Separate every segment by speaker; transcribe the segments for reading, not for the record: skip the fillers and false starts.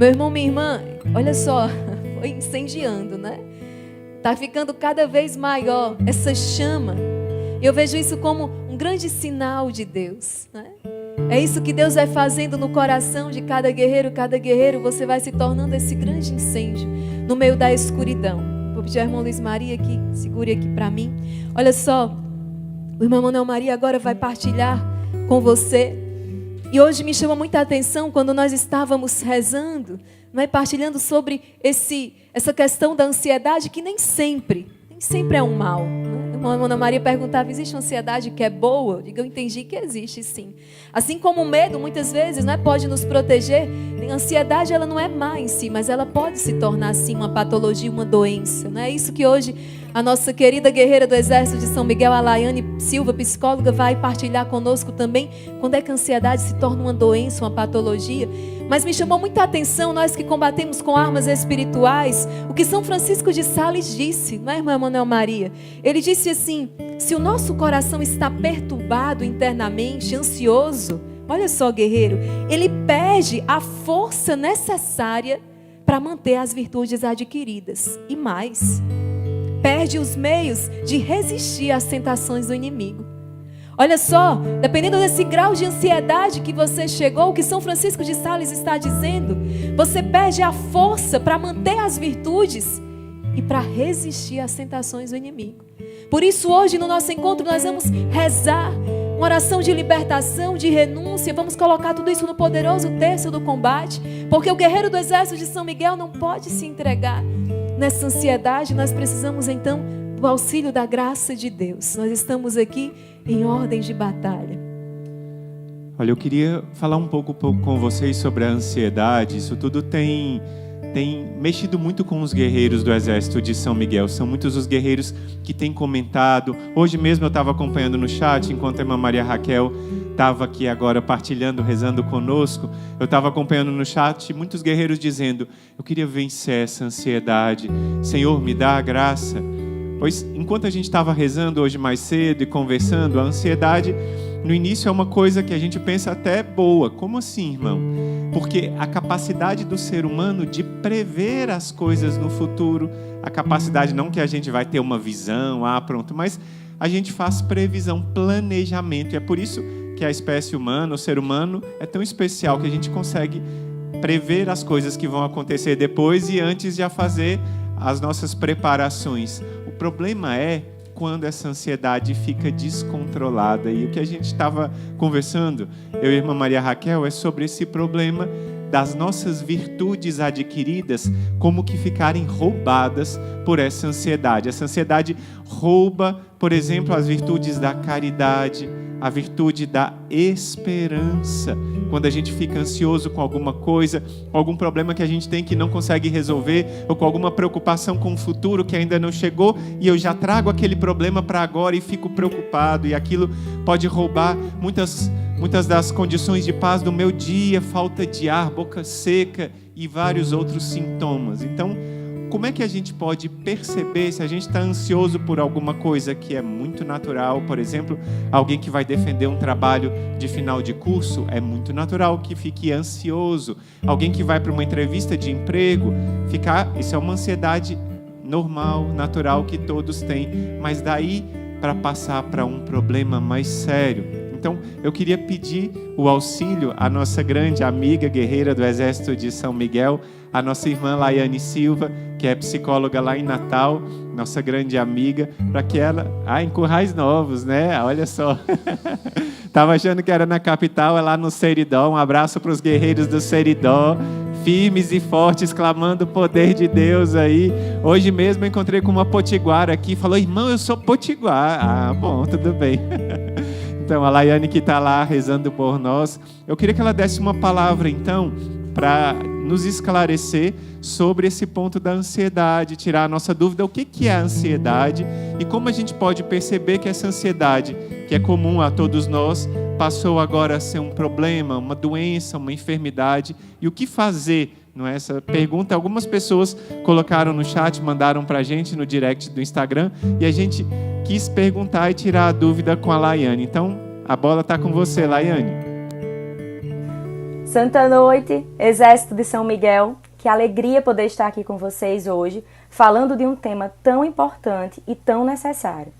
Speaker 1: Meu irmão, minha irmã, olha só, foi incendiando, né? Tá ficando cada vez maior essa chama. Eu vejo isso como um grande sinal de Deus, né? É isso que Deus vai fazendo no coração de cada guerreiro você vai se tornando esse grande incêndio no meio da escuridão. Vou pedir ao irmão Luiz Maria que segure aqui para mim. Olha só, o irmão Manuel Maria agora vai partilhar com você. E hoje me chama muita atenção quando nós estávamos rezando, não é, partilhando sobre essa questão da ansiedade que nem sempre é um mal, né? A Ana Maria perguntava, existe ansiedade que é boa? Eu entendi que existe, sim. Assim como o medo, muitas vezes, não é, pode nos proteger. A ansiedade, ela não é má em si, mas ela pode se tornar, sim, uma patologia, uma doença. Não é isso que hoje a nossa querida guerreira do Exército de São Miguel, a Laiane Silva, psicóloga, vai partilhar conosco também. Quando é que a ansiedade se torna uma doença, uma patologia? Mas me chamou muita atenção, nós que combatemos com armas espirituais, o que São Francisco de Sales disse, não é, irmã Manuel Maria? Ele disse assim, se o nosso coração está perturbado internamente, ansioso, olha só, guerreiro, ele perde a força necessária para manter as virtudes adquiridas. E mais, perde os meios de resistir às tentações do inimigo. Olha só, dependendo desse grau de ansiedade que você chegou, o que São Francisco de Sales está dizendo, você perde a força para manter as virtudes e para resistir às tentações do inimigo. Por isso hoje no nosso encontro nós vamos rezar uma oração de libertação, de renúncia, vamos colocar tudo isso no poderoso terço do combate, porque o guerreiro do Exército de São Miguel não pode se entregar nessa ansiedade. Nós precisamos então do auxílio da graça de Deus. Nós estamos aqui em ordem de batalha.
Speaker 2: Olha, eu queria falar um pouco com vocês sobre a ansiedade. Isso tudo tem mexido muito com os guerreiros do Exército de São Miguel. São muitos os guerreiros que têm comentado. Hoje mesmo eu estava acompanhando no chat, enquanto a irmã Maria Raquel estava aqui agora partilhando, rezando conosco. Eu estava acompanhando no chat muitos guerreiros dizendo, eu queria vencer essa ansiedade. Senhor, me dá a graça. Pois enquanto a gente estava rezando hoje mais cedo e conversando, a ansiedade no início é uma coisa que a gente pensa até boa. Como assim, irmão? Porque a capacidade do ser humano de prever as coisas no futuro, a capacidade não que a gente vai ter uma visão, pronto, mas a gente faz previsão, planejamento. E é por isso que a espécie humana, o ser humano, é tão especial que a gente consegue prever as coisas que vão acontecer depois e antes já fazer as nossas preparações. O problema é quando essa ansiedade fica descontrolada. E o que a gente estava conversando, eu e a irmã Maria Raquel, é sobre esse problema das nossas virtudes adquiridas, como que ficarem roubadas por essa ansiedade. Essa ansiedade rouba, por exemplo, as virtudes da caridade, a virtude da esperança. Quando a gente fica ansioso com alguma coisa, com algum problema que a gente tem que não consegue resolver, ou com alguma preocupação com o futuro que ainda não chegou, e eu já trago aquele problema para agora e fico preocupado, e aquilo pode roubar muitas das condições de paz do meu dia, falta de ar, boca seca e vários outros sintomas. Então, como é que a gente pode perceber se a gente está ansioso por alguma coisa que é muito natural? Por exemplo, alguém que vai defender um trabalho de final de curso, é muito natural que fique ansioso. Alguém que vai para uma entrevista de emprego, isso é uma ansiedade normal, natural que todos têm. Mas daí para passar para um problema mais sério. Então, eu queria pedir o auxílio à nossa grande amiga guerreira do Exército de São Miguel, a nossa irmã Laiane Silva, que é psicóloga lá em Natal, nossa grande amiga, para que ela... em Currais Novos, né? Olha só. Estava achando que era na capital, é lá no Seridó. Um abraço para os guerreiros do Seridó, firmes e fortes, clamando o poder de Deus aí. Hoje mesmo eu encontrei com uma potiguara aqui, falou, irmão, eu sou potiguar. Bom, tudo bem. Então, a Laiane que está lá rezando por nós, eu queria que ela desse uma palavra, então, para nos esclarecer sobre esse ponto da ansiedade, tirar a nossa dúvida, o que é a ansiedade e como a gente pode perceber que essa ansiedade, que é comum a todos nós, passou agora a ser um problema, uma doença, uma enfermidade, e o que fazer? Não é? Essa pergunta algumas pessoas colocaram no chat, mandaram para a gente no direct do Instagram, e a gente quis perguntar e tirar a dúvida com a Laiane. Então, a bola está com você, Laiane.
Speaker 3: Santa noite, Exército de São Miguel. Que alegria poder estar aqui com vocês hoje, falando de um tema tão importante e tão necessário.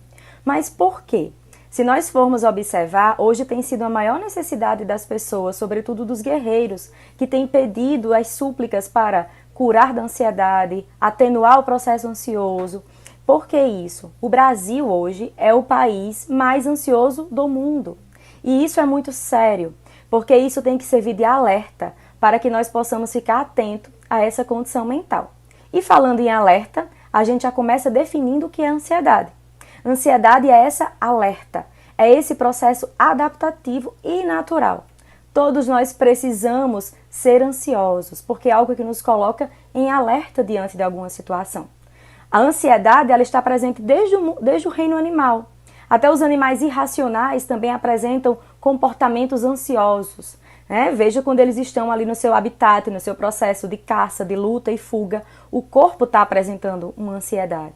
Speaker 3: Mas por quê? Se nós formos observar, hoje tem sido a maior necessidade das pessoas, sobretudo dos guerreiros, que têm pedido as súplicas para curar da ansiedade, atenuar o processo ansioso. Por que isso? O Brasil hoje é o país mais ansioso do mundo. E isso é muito sério, porque isso tem que servir de alerta para que nós possamos ficar atentos a essa condição mental. E falando em alerta, a gente já começa definindo o que é ansiedade. Ansiedade é essa alerta, é esse processo adaptativo e natural. Todos nós precisamos ser ansiosos, porque é algo que nos coloca em alerta diante de alguma situação. A ansiedade ela está presente desde o reino animal. Até os animais irracionais também apresentam comportamentos ansiosos. Veja quando eles estão ali no seu habitat, no seu processo de caça, de luta e fuga, o corpo está apresentando uma ansiedade.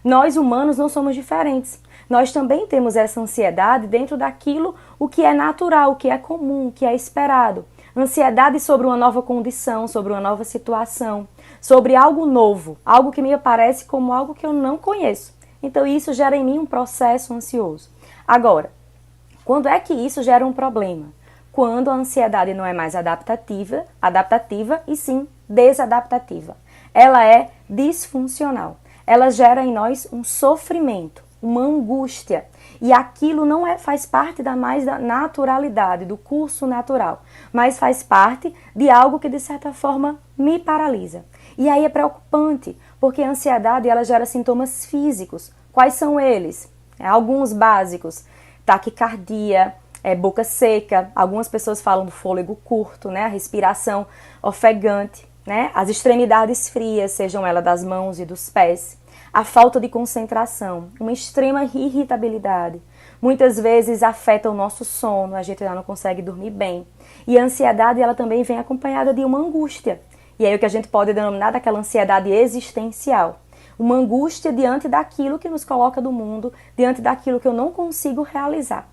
Speaker 3: Nós humanos não somos diferentes. Nós também temos essa ansiedade dentro daquilo o que é natural, o que é comum, o que é esperado. Ansiedade sobre uma nova condição, sobre uma nova situação, sobre algo novo, algo que me aparece como algo que eu não conheço. Então isso gera em mim um processo ansioso. Agora, quando é que isso gera um problema? Quando a ansiedade não é mais adaptativa e sim desadaptativa. Ela é disfuncional. Ela gera em nós um sofrimento, uma angústia. E aquilo não faz parte da naturalidade, do curso natural, mas faz parte de algo que de certa forma me paralisa. E aí é preocupante, porque a ansiedade ela gera sintomas físicos. Quais são eles? Alguns básicos: taquicardia, boca seca, algumas pessoas falam do fôlego curto, a respiração ofegante, as extremidades frias, sejam elas das mãos e dos pés, a falta de concentração, uma extrema irritabilidade. Muitas vezes afeta o nosso sono, a gente já não consegue dormir bem. E a ansiedade ela também vem acompanhada de uma angústia. E aí o que a gente pode denominar daquela ansiedade existencial. Uma angústia diante daquilo que nos coloca do mundo, diante daquilo que eu não consigo realizar.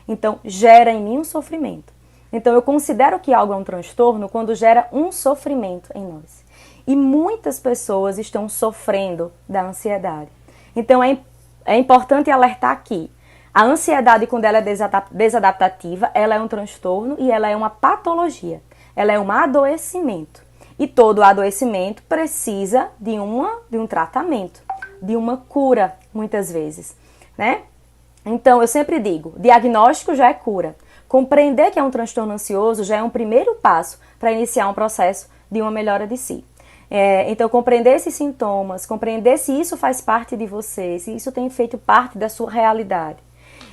Speaker 3: Então, gera em mim um sofrimento. Então, eu considero que algo é um transtorno quando gera um sofrimento em nós. E muitas pessoas estão sofrendo da ansiedade. Então, é importante alertar aqui. A ansiedade, quando ela é desadaptativa, ela é um transtorno e ela é uma patologia. Ela é um adoecimento. E todo adoecimento precisa de um tratamento, de uma cura, muitas vezes, Então, eu sempre digo, diagnóstico já é cura. Compreender que é um transtorno ansioso já é um primeiro passo para iniciar um processo de uma melhora de si. Então, compreender esses sintomas, compreender se isso faz parte de você, se isso tem feito parte da sua realidade.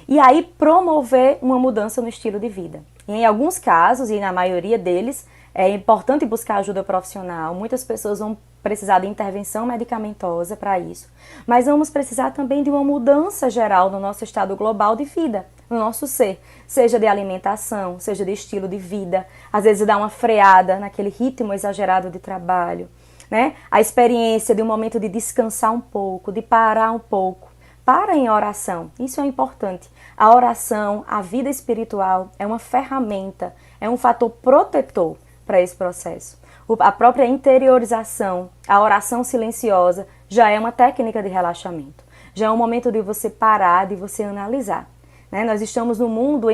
Speaker 3: E aí, promover uma mudança no estilo de vida. E em alguns casos, e na maioria deles, é importante buscar ajuda profissional. Muitas pessoas vão precisar de intervenção medicamentosa para isso. Mas vamos precisar também de uma mudança geral no nosso estado global de vida, no nosso ser. Seja de alimentação, seja de estilo de vida. Às vezes dá uma freada naquele ritmo exagerado de trabalho. A experiência de um momento de descansar um pouco, de parar um pouco. Para em oração. Isso é importante. A oração, a vida espiritual é uma ferramenta, é um fator protetor para esse processo. A própria interiorização, a oração silenciosa, já é uma técnica de relaxamento. Já é um momento de você parar, de você analisar. Nós estamos no mundo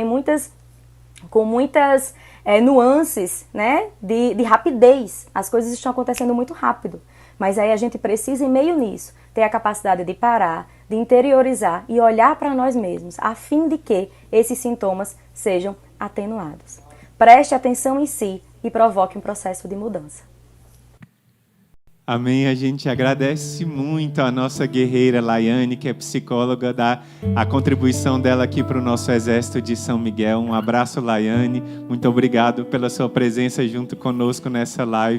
Speaker 3: com muitas nuances de rapidez. As coisas estão acontecendo muito rápido. Mas aí a gente precisa, em meio nisso, ter a capacidade de parar, de interiorizar e olhar para nós mesmos, a fim de que esses sintomas sejam atenuados. Preste atenção em si e provoque um processo de mudança.
Speaker 2: Amém. A gente agradece muito a nossa guerreira Laiane, que é psicóloga, a contribuição dela aqui para o nosso Exército de São Miguel. Um abraço, Laiane. Muito obrigado pela sua presença junto conosco nessa live.